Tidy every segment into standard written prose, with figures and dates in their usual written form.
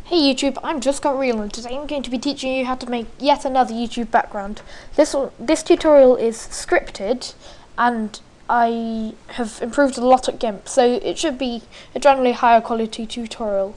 Hey YouTube, I'm Just Got Real, and today I'm going to be teaching you how to make yet another YouTube background. This tutorial is scripted, and I have improved a lot at GIMP, so it should be a generally higher quality tutorial.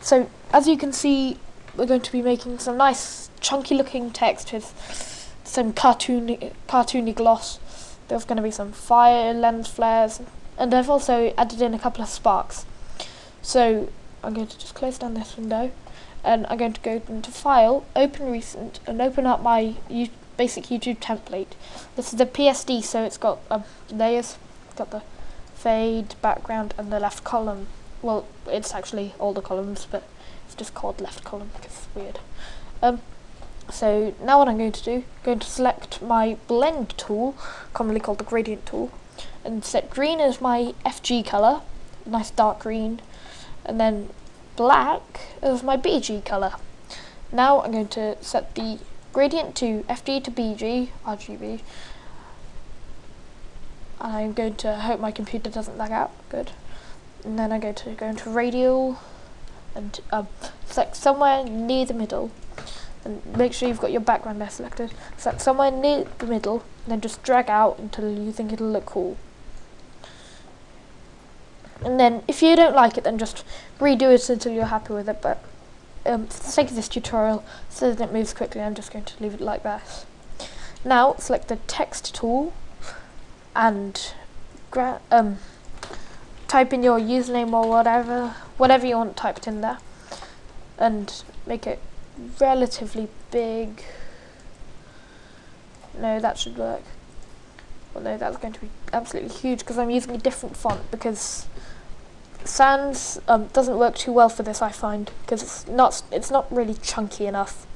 So as you can see, we're going to be making some nice chunky looking text with some cartoony gloss. There's going to be some fire lens flares, and I've also added in a couple of sparks. So I'm going to just close down this window, and I'm going to go into File, Open Recent, and open up my basic YouTube template. This is a PSD, so it's got layers. It's got the fade, background, and the left column. Well, it's actually all the columns, but it's just called left column because it's weird. So now what I'm going to do, I'm going to select my blend tool, commonly called the gradient tool, and set green as my FG color, nice dark green, and then black as my BG colour. Now I'm going to set the gradient to FG to BG, RGB. I'm going to hope my computer doesn't lag out, good. And then I'm going to go into radial and select somewhere near the middle. And make sure you've got your background there selected. Select somewhere near the middle, and then just drag out until you think it'll look cool. And then if you don't like it, then just redo it until you're happy with it. But for the sake of this tutorial, so that it moves quickly, I'm just going to leave it like that. Now select the text tool and type in your username or whatever you want typed in there, and make it relatively big. No, that should work. Well, no, that's going to be absolutely huge because I'm using a different font, because Sans doesn't work too well for this, I find, because it's not really chunky enough.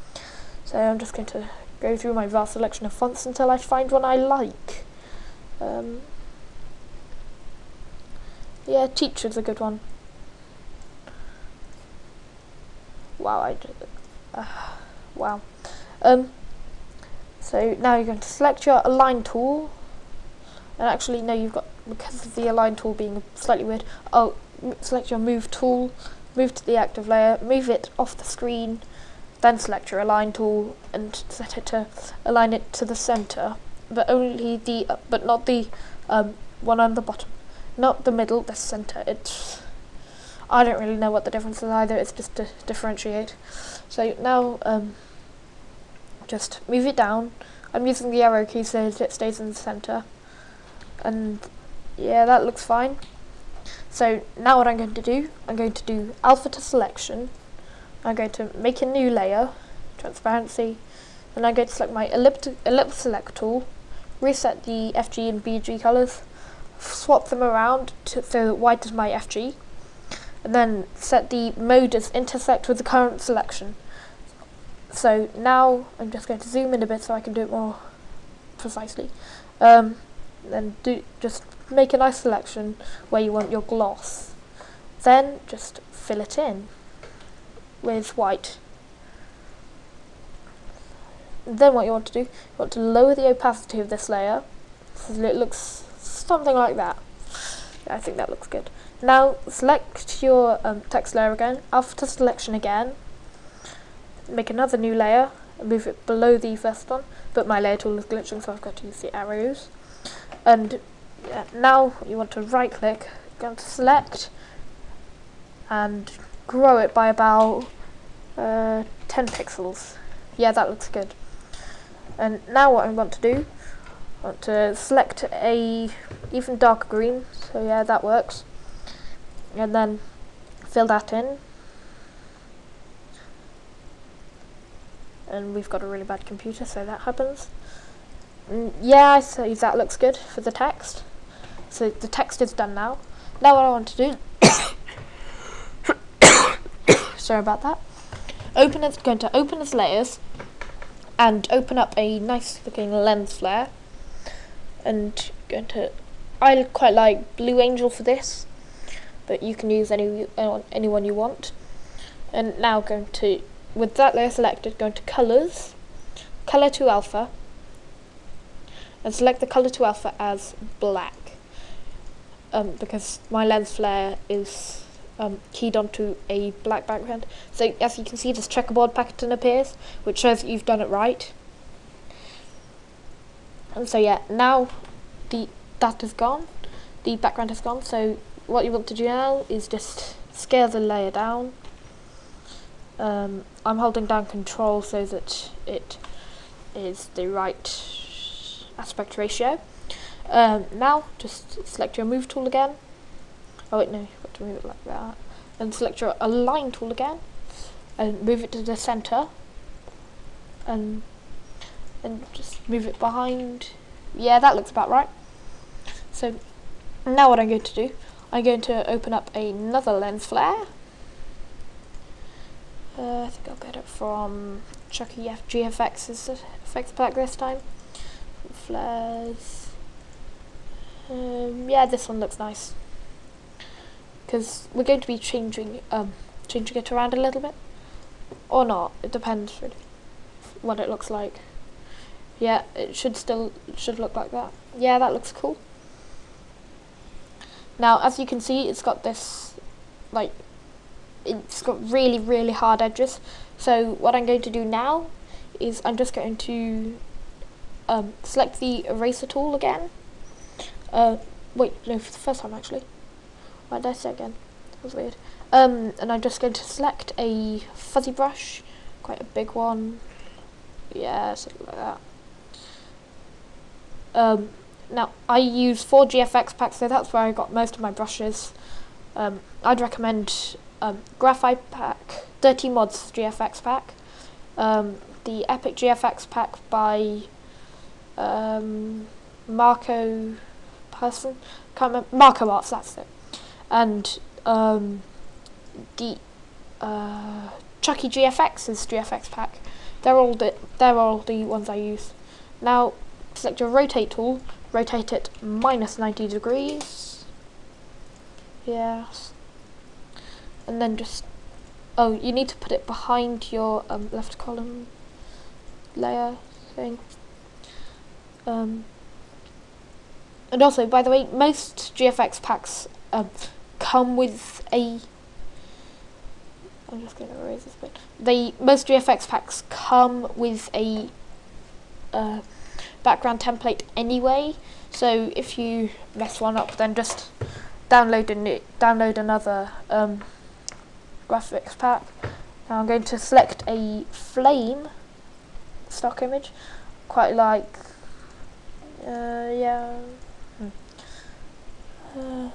So I'm just going to go through my vast selection of fonts until I find one I like. Yeah, Teacher's a good one. Wow, wow. So now you're going to select your Align tool, and actually no, you've got, because of the Align tool being slightly weird, select your Move tool, move to the active layer, move it off the screen, then select your Align tool and set it to align it to the center, but only but not the one on the bottom, not the middle, the center. I don't really know what the difference is either. It's just to differentiate. So now just move it down. I'm using the arrow key so that it stays in the center, and yeah, that looks fine. So now what I'm going to do, I'm going to do alpha to selection. I'm going to make a new layer, transparency, and I'm going to select my ellipse select tool, reset the FG and BG colors, swap them around so that white is my FG, and then set the mode as intersect with the current selection. So now I'm just going to zoom in a bit so I can do it more precisely. Then just make a nice selection where you want your gloss. Then just fill it in with white. Then what you want to do, you want to lower the opacity of this layer so that it looks something like that. Yeah, I think that looks good. Now select your text layer again, alpha to selection again, make another new layer and move it below the first one, but my layer tool is glitching so I've got to use the arrows. And now you want to right click, go to select and grow it by about 10 pixels. Yeah, that looks good. And now what I want to do, I want to select a even darker green, so yeah, that works, and then fill that in. And we've got a really bad computer, so that happens. Yeah, so that looks good for the text. So the text is done now. Now what I want to do, sorry about that, going to open as layers and open up a nice looking lens flare, and I quite like Blue Angel for this, but you can use anyone you want. And now with that layer selected, go into colors, color to alpha, and select the color to alpha as black, because my lens flare is keyed onto a black background. So as you can see, this checkerboard pattern appears, which shows that you've done it right. And so yeah, now that is gone, the background is gone. So what you want to do now is just scale the layer down. I'm holding down Control so that it is the right aspect ratio. Now just select your Move tool again. Oh wait, no, you've got to move it like that. And select your Align tool again, and move it to the center, and just move it behind. Yeah, that looks about right. So now what I'm going to do, I'm going to open up another lens flare. I think I'll get it from Chucky GFX's effects pack this time. Flares. Yeah, this one looks nice, because we're going to be changing it around a little bit, or not. It depends really what it looks like. Yeah, it should look like that. Yeah, that looks cool. Now, as you can see, it's got this, like, it's got really, really hard edges. So what I'm going to do now is I'm just going to select the eraser tool again. Wait, no, for the first time actually. Why did I say again? That was weird. And I'm just going to select a fuzzy brush, quite a big one. Yeah, something like that. Now, I use 4 GFX packs, so that's where I got most of my brushes. I'd recommend Graphite Pack, Dirty Mods GFX pack, the Epic GFX pack by Marco Person, can't remember, Marco Arts, that's it, and the Chucky GFX's GFX pack. They're all the ones I use. Now, select your Rotate tool, rotate it -90 degrees. Yes. And then just, oh, you need to put it behind your left column layer thing. And also, by the way, most GFX packs come with a, I'm just going to erase this bit. Most GFX packs come with a background template anyway, so if you mess one up, then just download another graphics pack. Now I'm going to select a flame stock image, quite like, yeah, I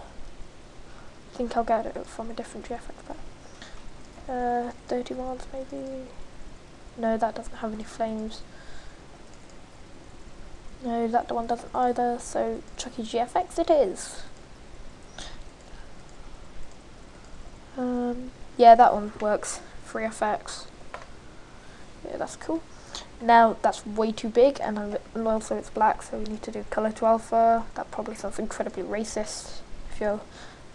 think I'll get it from a different GFX pack. 30 mods maybe? No, that doesn't have any flames. No, that one doesn't either, so Chucky GFX it is. Yeah, that one works. Free FX. Yeah, that's cool. Now that's way too big, and also it's black, so we need to do color to alpha. That probably sounds incredibly racist if you're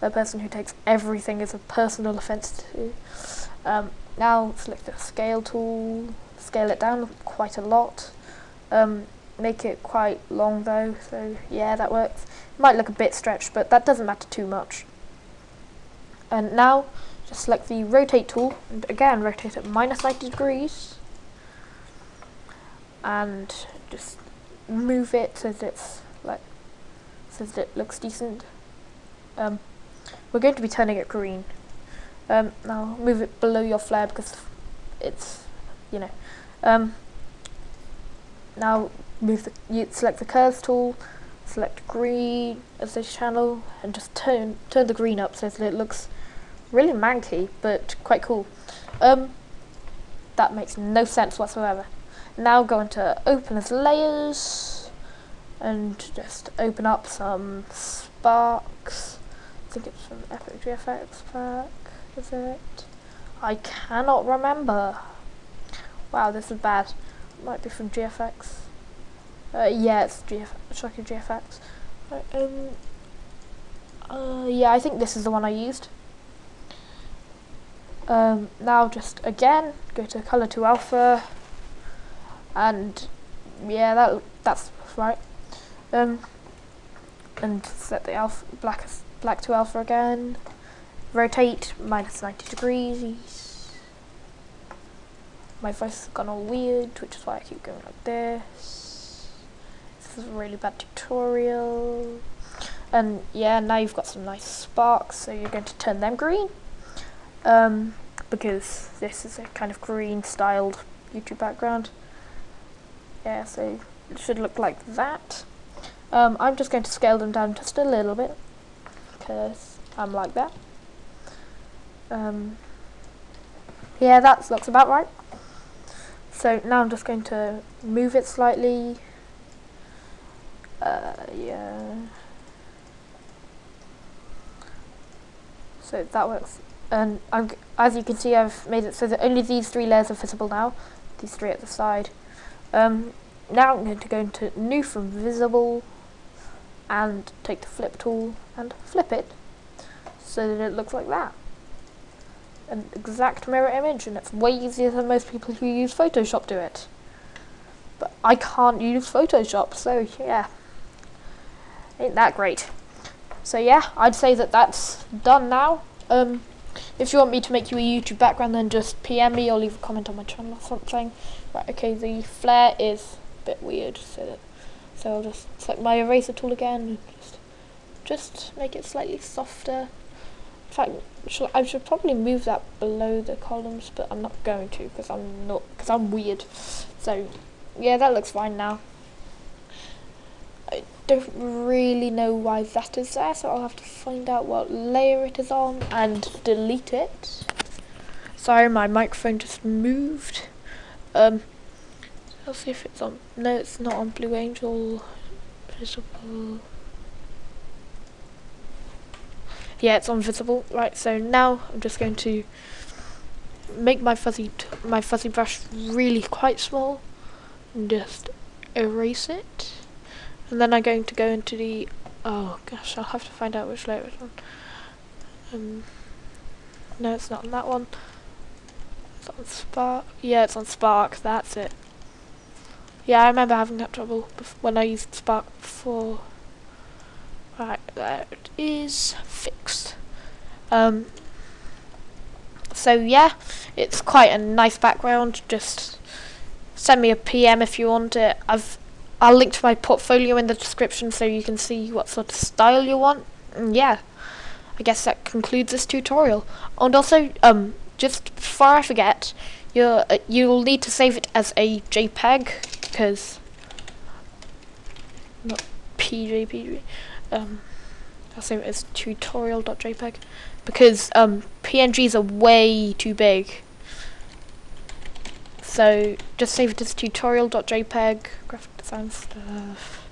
a person who takes everything as a personal offense to. Now select the scale tool, scale it down quite a lot. Make it quite long though, so yeah, that works. It might look a bit stretched, but that doesn't matter too much. And now just select the rotate tool, and again rotate it -90 degrees, and just move it so that it's like, so that it looks decent. We're going to be turning it green. Now move it below your flare because it's, you know. Now you select the curves tool, select green as this channel, and just turn the green up so that it looks really manky but quite cool. That makes no sense whatsoever. Now go into open as layers and just open up some sparks. I think it's from Epic GFX pack, is it? I cannot remember. Wow, this is bad. It might be from GFX. Yeah, it's Chucky GFX. Yeah, I think this is the one I used. Now just again go to color to alpha, and yeah, that's right. And set the alpha black to alpha again. rotate -90 degrees. My voice has gone all weird, which is why I keep going like this. This is a really bad tutorial. And yeah, now you've got some nice sparks, so you're going to turn them green. Because this is a kind of green styled YouTube background. Yeah, so it should look like that. I'm just going to scale them down just a little bit, because I'm like that. Yeah, that looks about right. So now I'm just going to move it slightly. Yeah. So that works. And as you can see, I've made it so that only these 3 layers are visible now. These 3 at the side. Now I'm going to go into New from Visible and take the flip tool and flip it so that it looks like that. An exact mirror image, and it's way easier than most people who use Photoshop do it. But I can't use Photoshop, so yeah. Ain't that great. So yeah, I'd say that that's done now. If you want me to make you a YouTube background, then just PM me or leave a comment on my channel or something. Right, okay, the flare is a bit weird, so I'll just select my eraser tool again and just make it slightly softer. In fact, I should probably move that below the columns, but I'm not going to because I'm weird. So yeah, that looks fine now. I don't really know why that is there, so I'll have to find out what layer it is on and delete it. Sorry, my microphone just moved. I'll see if it's on. No, it's not on Blue Angel. Visible. Yeah, it's on visible. Right, so now I'm just going to make my fuzzy brush really quite small and just erase it. And then I'm going to go into the, oh gosh, I'll have to find out which layer it's on. No, it's not on that one. It's on Spark. Yeah, it's on Spark, that's it. Yeah, I remember having that trouble when I used Spark before. Right, there it is, fixed. So yeah, it's quite a nice background. Just send me a PM if you want it. I'll link to my portfolio in the description so you can see what sort of style you want. And yeah, I guess that concludes this tutorial. And also, just before I forget, you'll need to save it as a JPEG, because not PJPG. I'll save it as tutorial.jpg because PNGs are way too big. So just save it as tutorial.jpg, graphic design stuff,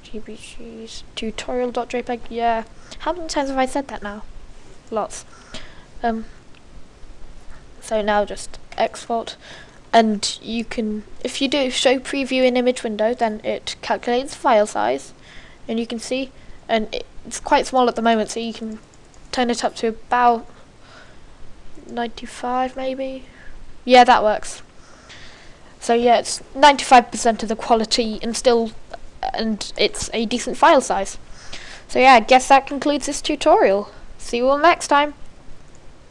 GPGs, tutorial.jpg, yeah. How many times have I said that now? Lots. So now just export, and you can, if you do show preview in image window, then it calculates file size, and you can see, and it's quite small at the moment, so you can turn it up to about 95 maybe. Yeah, that works. So yeah, it's 95% of the quality and it's a decent file size. So yeah, I guess that concludes this tutorial. See you all next time.